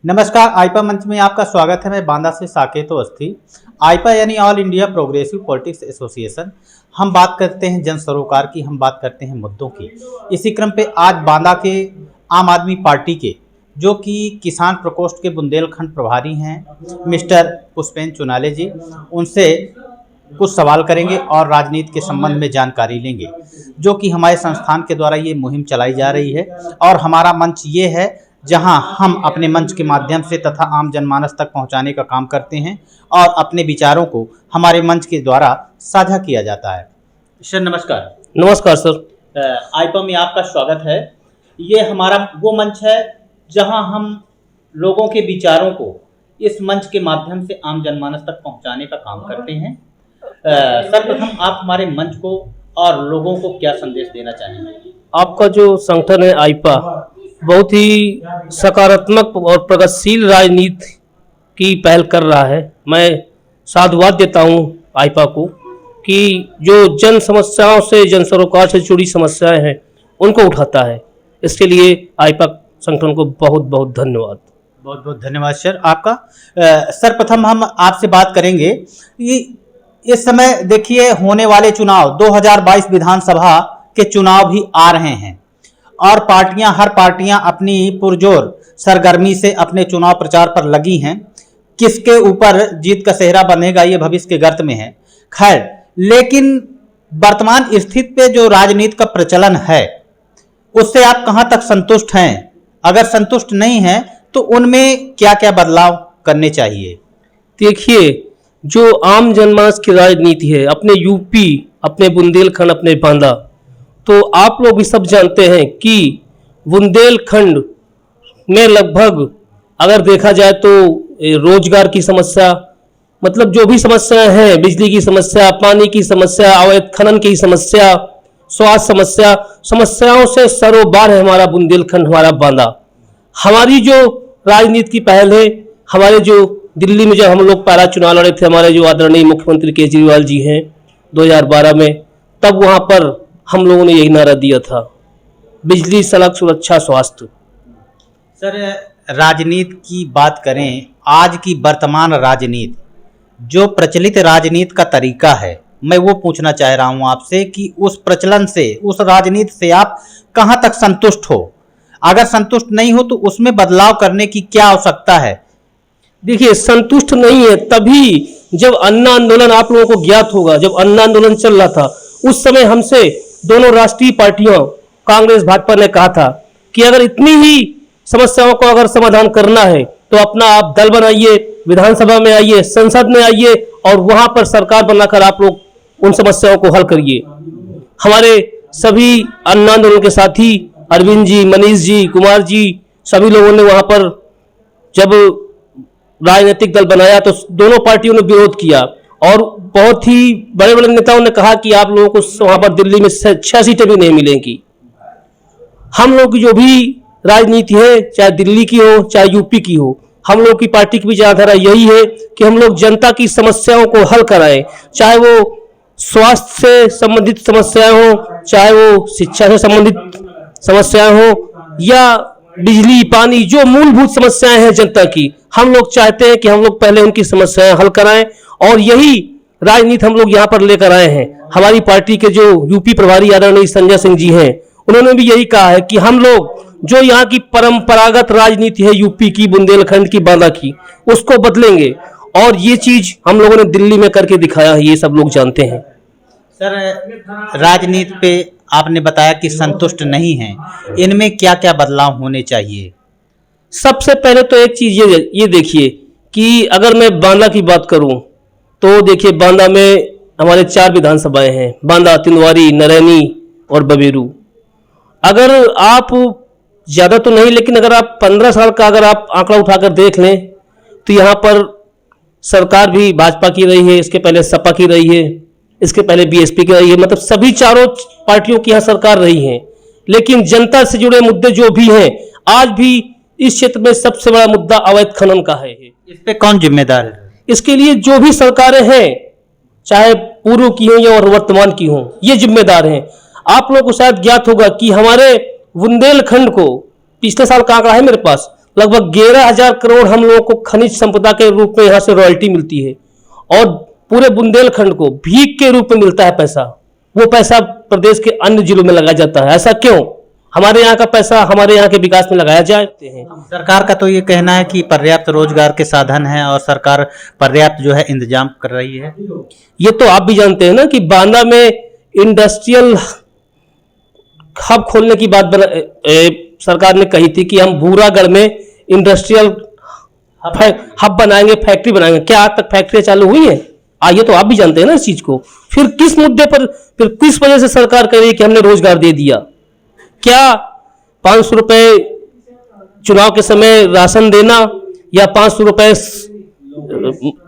नमस्कार, आईपा मंच में आपका स्वागत है। मैं बांदा से साकेत अवस्थी। आईपा यानी all India progressive politics association. हम बात करते हैं जन सरोकार की, हम बात करते हैं मुद्दों की। इसी क्रम पे आज बांदा के आम आदमी पार्टी के जो कि किसान प्रकोष्ठ के बुंदेलखंड प्रभारी हैं मिस्टर पुष्पेंद्र चुनाले जी, उनसे कुछ सवाल करेंगे और राजनीति के संबंध में जानकारी लेंगे, जो कि हमारे संस्थान के द्वारा ये मुहिम चलाई जा रही है। और हमारा मंच ये है जहां हम अपने मंच के माध्यम से तथा आम जनमानस तक पहुंचाने का काम करते हैं और अपने विचारों को हमारे मंच के द्वारा साझा किया जाता है। सर नमस्कार। नमस्कार सर। आईपा में आपका स्वागत है। ये हमारा वो मंच है जहां हम लोगों के विचारों को इस मंच के माध्यम से आम जनमानस तक पहुंचाने का काम करते हैं। सर्वप्रथम आप हमारे मंच को और लोगों को क्या संदेश देना चाहेंगे? आपका जो संगठन है आईपा बहुत ही सकारात्मक और प्रगतिशील राजनीति की पहल कर रहा है। मैं साधुवाद देता हूं आईपा को कि जो जन समस्याओं से, जन सरोकार से जुड़ी समस्याएं हैं उनको उठाता है। इसके लिए आईपा संगठन को बहुत बहुत धन्यवाद। बहुत बहुत धन्यवाद सर आपका। सर्वप्रथम हम आपसे बात करेंगे कि इस समय देखिए होने वाले चुनाव 2022 विधानसभा के चुनाव भी आ रहे हैं और हर पार्टियां अपनी पुरजोर सरगर्मी से अपने चुनाव प्रचार पर लगी हैं। किसके ऊपर जीत का सेहरा बनेगा ये भविष्य के गर्त में है। खैर, लेकिन वर्तमान स्थिति पे जो राजनीति का प्रचलन है उससे आप कहां तक संतुष्ट हैं? अगर संतुष्ट नहीं हैं तो उनमें क्या क्या बदलाव करने चाहिए? देखिए, जो आम जनमानस की राजनीति है अपने यूपी, अपने बुंदेलखंड, अपने बांदा, तो आप लोग भी सब जानते हैं कि बुंदेलखंड में लगभग अगर देखा जाए तो रोजगार की समस्या, मतलब जो भी समस्याएं हैं, बिजली की समस्या, पानी की समस्या, अवैध खनन की समस्या, स्वास्थ्य समस्याओं से सरोबार है हमारा बुंदेलखंड, हमारा बांदा। हमारी जो राजनीति की पहल है, हमारे जो दिल्ली में जब हम लोग पहला चुनाव लड़े थे, हमारे जो आदरणीय मुख्यमंत्री केजरीवाल जी हैं 2012 में, तब वहां पर हम लोगों ने यही नारा दिया था, बिजली, सड़क, सुरक्षा, स्वास्थ्य। सर, राजनीति की बात करें, आज की वर्तमान राजनीति, जो प्रचलित राजनीति का तरीका है, मैं वो पूछना चाह रहा हूं आपसे कि उस प्रचलन से, उस राजनीति से आप कहां तक संतुष्ट हो? अगर संतुष्ट नहीं हो तो उसमें बदलाव करने की क्या आवश्यकता है? देखिए, संतुष्ट नहीं है तभी जब अन्ना आंदोलन आप लोगों को ज्ञात होगा, जब अन्ना आंदोलन चल रहा था उस समय हमसे दोनों राष्ट्रीय पार्टियों कांग्रेस भाजपा ने कहा था कि अगर इतनी ही समस्याओं को अगर समाधान करना है तो अपना आप दल बनाइए, विधानसभा में आइए, संसद में आइए और वहां पर सरकार बनाकर आप लोग उन समस्याओं को हल करिए। हमारे सभी अन्ना आंदोलन के साथी अरविंद जी, मनीष जी, कुमार जी, सभी लोगों ने वहां पर जब राजनीतिक दल बनाया तो दोनों पार्टियों ने विरोध किया और बहुत ही बड़े बड़े नेताओं ने कहा कि आप लोगों को वहां पर दिल्ली में 6 सीटें भी नहीं मिलेंगी। हम लोग की जो भी राजनीति है, चाहे दिल्ली की हो चाहे यूपी की हो, हम लोग की पार्टी की विचारधारा यही है कि हम लोग जनता की समस्याओं को हल कराएं, चाहे वो स्वास्थ्य से संबंधित समस्याएं हो, चाहे वो शिक्षा से संबंधित समस्याएं हो या बिजली, पानी, जो मूलभूत समस्याएं हैं जनता की, हम लोग चाहते हैं कि हम लोग पहले उनकी समस्याएं हल कराएं और यही राजनीति हम लोग यहाँ पर लेकर आए हैं। हमारी पार्टी के जो यूपी प्रभारी आदरणीय संजय सिंह जी हैं, उन्होंने भी यही कहा है कि हम लोग जो यहाँ की परंपरागत राजनीति है यूपी की, बुंदेलखंड की, बांदा की, उसको बदलेंगे और ये चीज हम लोगों ने दिल्ली में करके दिखाया है, ये सब लोग जानते हैं। सर, राजनीति पे आपने बताया कि संतुष्ट नहीं हैं, इनमें क्या क्या बदलाव होने चाहिए? सबसे पहले तो एक चीज ये देखिए कि अगर मैं बांदा की बात करूं तो देखिए, बांदा में हमारे 4 विधानसभाएं हैं, बांदा, तिंदवारी, नरैनी और बबेरू। अगर आप ज्यादा तो नहीं, लेकिन अगर आप 15 साल का अगर आप आंकड़ा उठाकर देख लें तो यहाँ पर सरकार भी भाजपा की रही है, इसके पहले सपा की रही है, इसके पहले बीएसपी की रही है, मतलब सभी चारों पार्टियों की यहाँ सरकार रही है। लेकिन जनता से जुड़े मुद्दे जो भी हैं, आज भी इस क्षेत्र में सबसे बड़ा मुद्दा अवैध खनन का है। इस पे कौन जिम्मेदार है? इसके लिए जो भी सरकारें हैं, चाहे पूर्व की हो या वर्तमान की हो, ये जिम्मेदार हैं। आप लोगों को शायद ज्ञात होगा कि हमारे बुंदेलखंड को, पिछले साल का आंकड़ा है मेरे पास, लगभग 11,000 करोड़ हम लोगों को खनिज संपदा के रूप में यहाँ से रॉयल्टी मिलती है, और पूरे बुंदेलखंड को भीख के रूप में मिलता है पैसा। वो पैसा प्रदेश के अन्य जिलों में लगाया जाता है। ऐसा क्यों? हमारे यहाँ का पैसा हमारे यहाँ के विकास में लगाया जाते हैं। सरकार का तो ये कहना है कि पर्याप्त रोजगार के साधन है और सरकार पर्याप्त जो है इंतजाम कर रही है। ये तो आप भी जानते हैं ना कि बांदा में इंडस्ट्रियल हब खोलने की बात सरकार ने कही थी कि हम भूरागढ़ में इंडस्ट्रियल हब बनाएंगे, फैक्ट्री बनाएंगे। क्या आज तक फैक्ट्रियां चालू हुई है? ये तो आप भी जानते हैं ना इस चीज को। फिर किस मुद्दे पर, फिर किस वजह से सरकार कह रही है कि हमने रोजगार दे दिया? क्या 500 रुपए चुनाव के समय राशन देना या 500 रुपए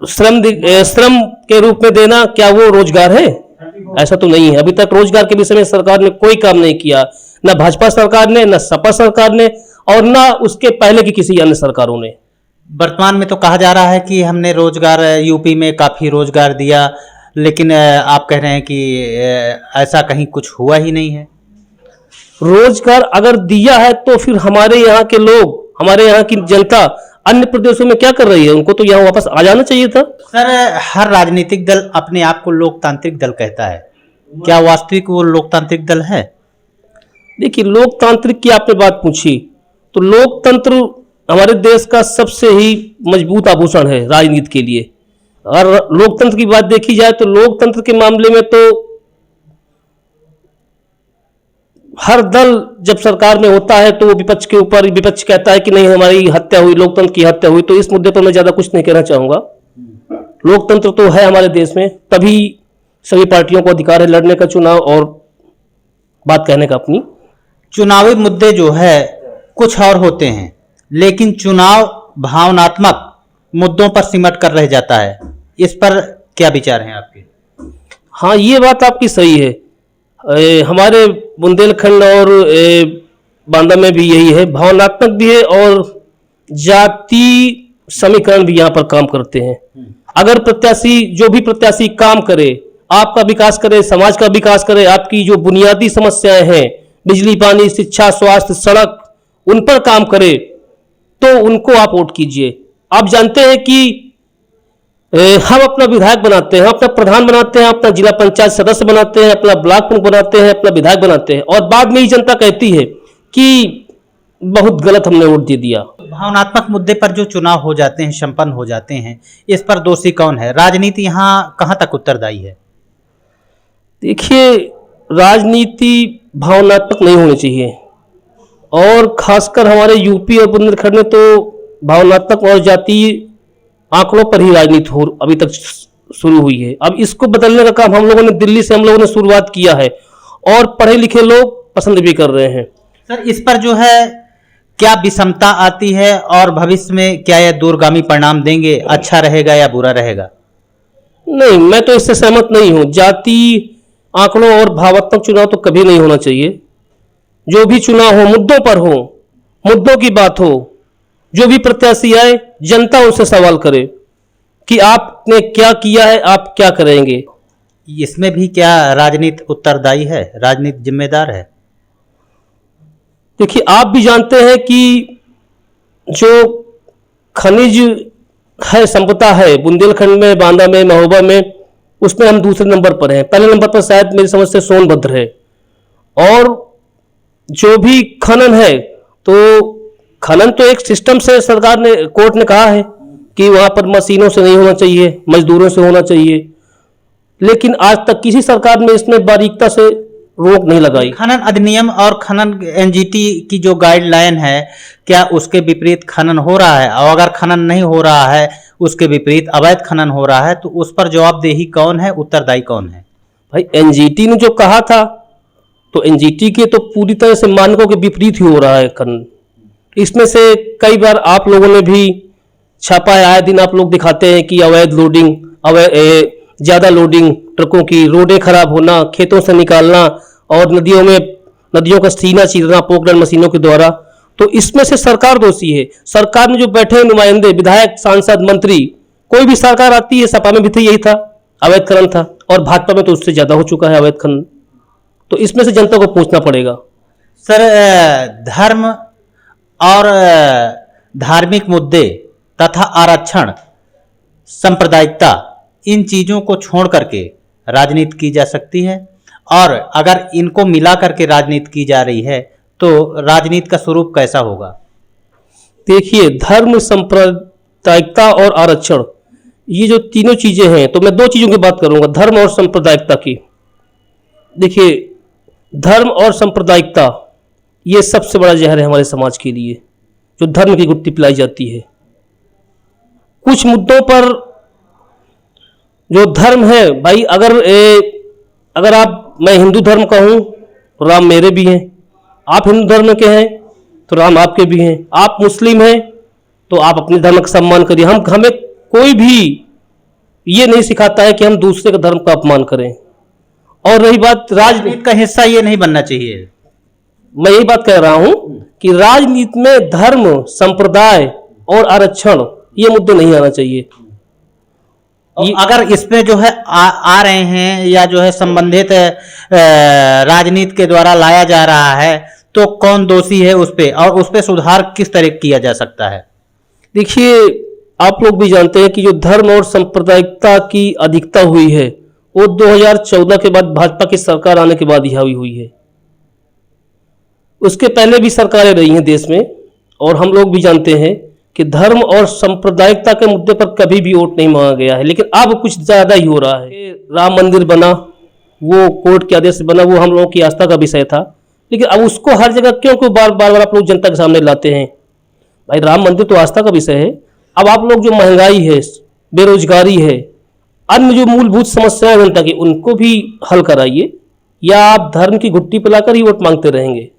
श्रम के रूप में देना, क्या वो रोजगार है? ऐसा तो नहीं है। अभी तक रोजगार के विषय में सरकार ने कोई काम नहीं किया, ना भाजपा सरकार ने, ना सपा सरकार ने, और ना उसके पहले की किसी अन्य सरकारों ने। वर्तमान में तो कहा जा रहा है कि हमने रोजगार यूपी में काफी रोजगार दिया, लेकिन आप कह रहे हैं कि ऐसा कहीं कुछ हुआ ही नहीं है। रोजगार अगर दिया है तो फिर हमारे यहाँ के लोग, हमारे यहाँ की जनता अन्य प्रदेशों में क्या कर रही है? उनको तो यहाँ वापस आ जाना चाहिए था। सर, हर राजनीतिक दल अपने आप को लोकतांत्रिक दल कहता है, क्या वास्तविक वो लोकतांत्रिक दल है? देखिए, लोकतांत्रिक की आपने बात पूछी, तो लोकतंत्र हमारे देश का सबसे ही मजबूत आभूषण है राजनीति के लिए। और लोकतंत्र की बात देखी जाए तो लोकतंत्र के मामले में तो हर दल जब सरकार में होता है तो वो विपक्ष के ऊपर, विपक्ष कहता है कि नहीं हमारी हत्या हुई, लोकतंत्र की हत्या हुई। तो इस मुद्दे पर मैं ज्यादा कुछ नहीं कहना चाहूंगा। लोकतंत्र तो है हमारे देश में, तभी सभी पार्टियों को अधिकार है लड़ने का चुनाव और बात कहने का अपनी। चुनावी मुद्दे जो है कुछ और होते हैं, लेकिन चुनाव भावनात्मक मुद्दों पर सिमट कर रह जाता है। इस पर क्या विचार हैं आपके? हाँ, ये बात आपकी सही है। हमारे बुंदेलखंड और बांदा में भी यही है, भावनात्मक भी है और जाति समीकरण भी यहाँ पर काम करते हैं। अगर प्रत्याशी, जो भी प्रत्याशी काम करे, आपका विकास करे, समाज का विकास करे, आपकी जो बुनियादी समस्याएं हैं, बिजली, पानी, शिक्षा, स्वास्थ्य, सड़क, उन पर काम करे, तो उनको आप वोट कीजिए। आप जानते हैं कि हम अपना विधायक बनाते हैं, अपना प्रधान बनाते हैं, अपना जिला पंचायत सदस्य बनाते हैं, अपना ब्लॉक प्रमुख बनाते हैं, अपना विधायक बनाते हैं, और बाद में ही जनता कहती है कि बहुत गलत हमने वोट दे दिया। भावनात्मक मुद्दे पर जो चुनाव हो जाते हैं, संपन्न हो जाते हैं, इस पर दोषी कौन है? राजनीति यहाँ कहाँ तक उत्तरदायी है? देखिए, राजनीति भावनात्मक नहीं होनी चाहिए, और खासकर हमारे यूपी और बुंदेलखंड में तो भावनात्मक और जाति आंकड़ों पर ही राजनीति हो अभी तक शुरू हुई है। अब इसको बदलने का काम हम लोगों ने दिल्ली से हम लोगों ने शुरुआत किया है, और पढ़े लिखे लोग पसंद भी कर रहे हैं। सर, इस पर जो है क्या विषमता आती है और भविष्य में क्या यह दूरगामी परिणाम देंगे? अच्छा रहेगा या बुरा रहेगा? नहीं, मैं तो इससे सहमत नहीं हूं। जाति आंकड़ों और भावात्मक चुनाव तो कभी नहीं होना चाहिए। जो भी चुनाव हो, मुद्दों पर हो, मुद्दों की बात हो, जो भी प्रत्याशी आए, जनता उनसे सवाल करे कि आपने क्या किया है, आप क्या करेंगे। इसमें भी क्या राजनीति उत्तरदायी है, राजनीति जिम्मेदार है? देखिए, आप भी जानते हैं कि जो खनिज है, संपदा है बुंदेलखंड में, बांदा में, महोबा में, उसमें हम दूसरे नंबर पर हैं। पहले नंबर पर शायद मेरी समझ से सोनभद्र है। और जो भी खनन है, तो खनन तो एक सिस्टम से सरकार ने, कोर्ट ने कहा है कि वहां पर मशीनों से नहीं होना चाहिए, मजदूरों से होना चाहिए, लेकिन आज तक किसी सरकार ने इसमें बारीकता से रोक नहीं लगाई। खनन अधिनियम और खनन एनजीटी की जो गाइडलाइन है, क्या उसके विपरीत खनन हो रहा है? और अगर खनन नहीं हो रहा है, उसके विपरीत अवैध खनन हो रहा है, तो उस पर जवाबदेही कौन है, उत्तरदायी कौन है? भाई, एनजीटी ने जो कहा था, तो एनजीटी के तो पूरी तरह से मानकों के विपरीत ही हो रहा है खनन। इसमें से कई बार आप लोगों ने भी छापा है, आए दिन आप लोग दिखाते हैं कि अवैध लोडिंग, ज्यादा लोडिंग ट्रकों की, रोडें खराब होना, खेतों से निकालना, और नदियों का सीना चीरना पोकलैंड मशीनों के द्वारा। तो इसमें से सरकार दोषी है। सरकार में जो बैठे नुमाइंदे, विधायक, सांसद, मंत्री, कोई भी सरकार आती है, सपा में भी तो यही था, अवैध खनन था, और भाजपा में तो उससे ज्यादा हो चुका है अवैध खनन। तो इसमें से जनता को पूछना पड़ेगा। सर, धर्म और धार्मिक मुद्दे तथा आरक्षण, सांप्रदायिकता, इन चीज़ों को छोड़ करके राजनीति की जा सकती है? और अगर इनको मिला करके राजनीति की जा रही है तो राजनीति का स्वरूप कैसा होगा? देखिए, धर्म, सांप्रदायिकता और आरक्षण, ये जो तीनों चीजें हैं, तो मैं दो चीजों की बात करूंगा, धर्म और सांप्रदायिकता की। देखिए, धर्म और सांप्रदायिकता ये सबसे बड़ा जहर है हमारे समाज के लिए, जो धर्म की गुत्थी पिलाई जाती है। कुछ मुद्दों पर जो धर्म है भाई, अगर मैं हिंदू धर्म का हूं तो राम मेरे भी हैं, आप हिंदू धर्म के हैं तो राम आपके भी हैं, आप मुस्लिम हैं तो आप अपने धर्म का सम्मान करिए। हमें कोई भी ये नहीं सिखाता है कि हम दूसरे के धर्म का अपमान करें। और रही बात राजनीति का हिस्सा ये नहीं बनना चाहिए। मैं यही बात कह रहा हूं कि राजनीति में धर्म, संप्रदाय और आरक्षण ये मुद्दे नहीं आना चाहिए। अगर इसमें जो है आ रहे हैं या जो है संबंधित राजनीति के द्वारा लाया जा रहा है तो कौन दोषी है उस पे, और उस पे सुधार किस तरह किया जा सकता है? देखिए, आप लोग भी जानते हैं कि जो धर्म और सांप्रदायिकता की अधिकता हुई है वो 2014 के बाद भाजपा की सरकार आने के बाद ही हावी हुई है। उसके पहले भी सरकारें रही हैं देश में, और हम लोग भी जानते हैं कि धर्म और सांप्रदायिकता के मुद्दे पर कभी भी वोट नहीं मांगा गया है। लेकिन अब कुछ ज्यादा ही हो रहा है। राम मंदिर बना, वो कोर्ट के आदेश से बना, वो हम लोगों की आस्था का विषय था, लेकिन अब उसको हर जगह क्यों बार बार आप लोग जनता के सामने लाते हैं? भाई, राम मंदिर तो आस्था का विषय है। अब आप लोग जो महंगाई है, बेरोजगारी है, अन्य जो मूलभूत समस्याएं जनता की, उनको भी हल कराइए, या आप धर्म की घुट्टी पिलाकर ही वोट मांगते रहेंगे?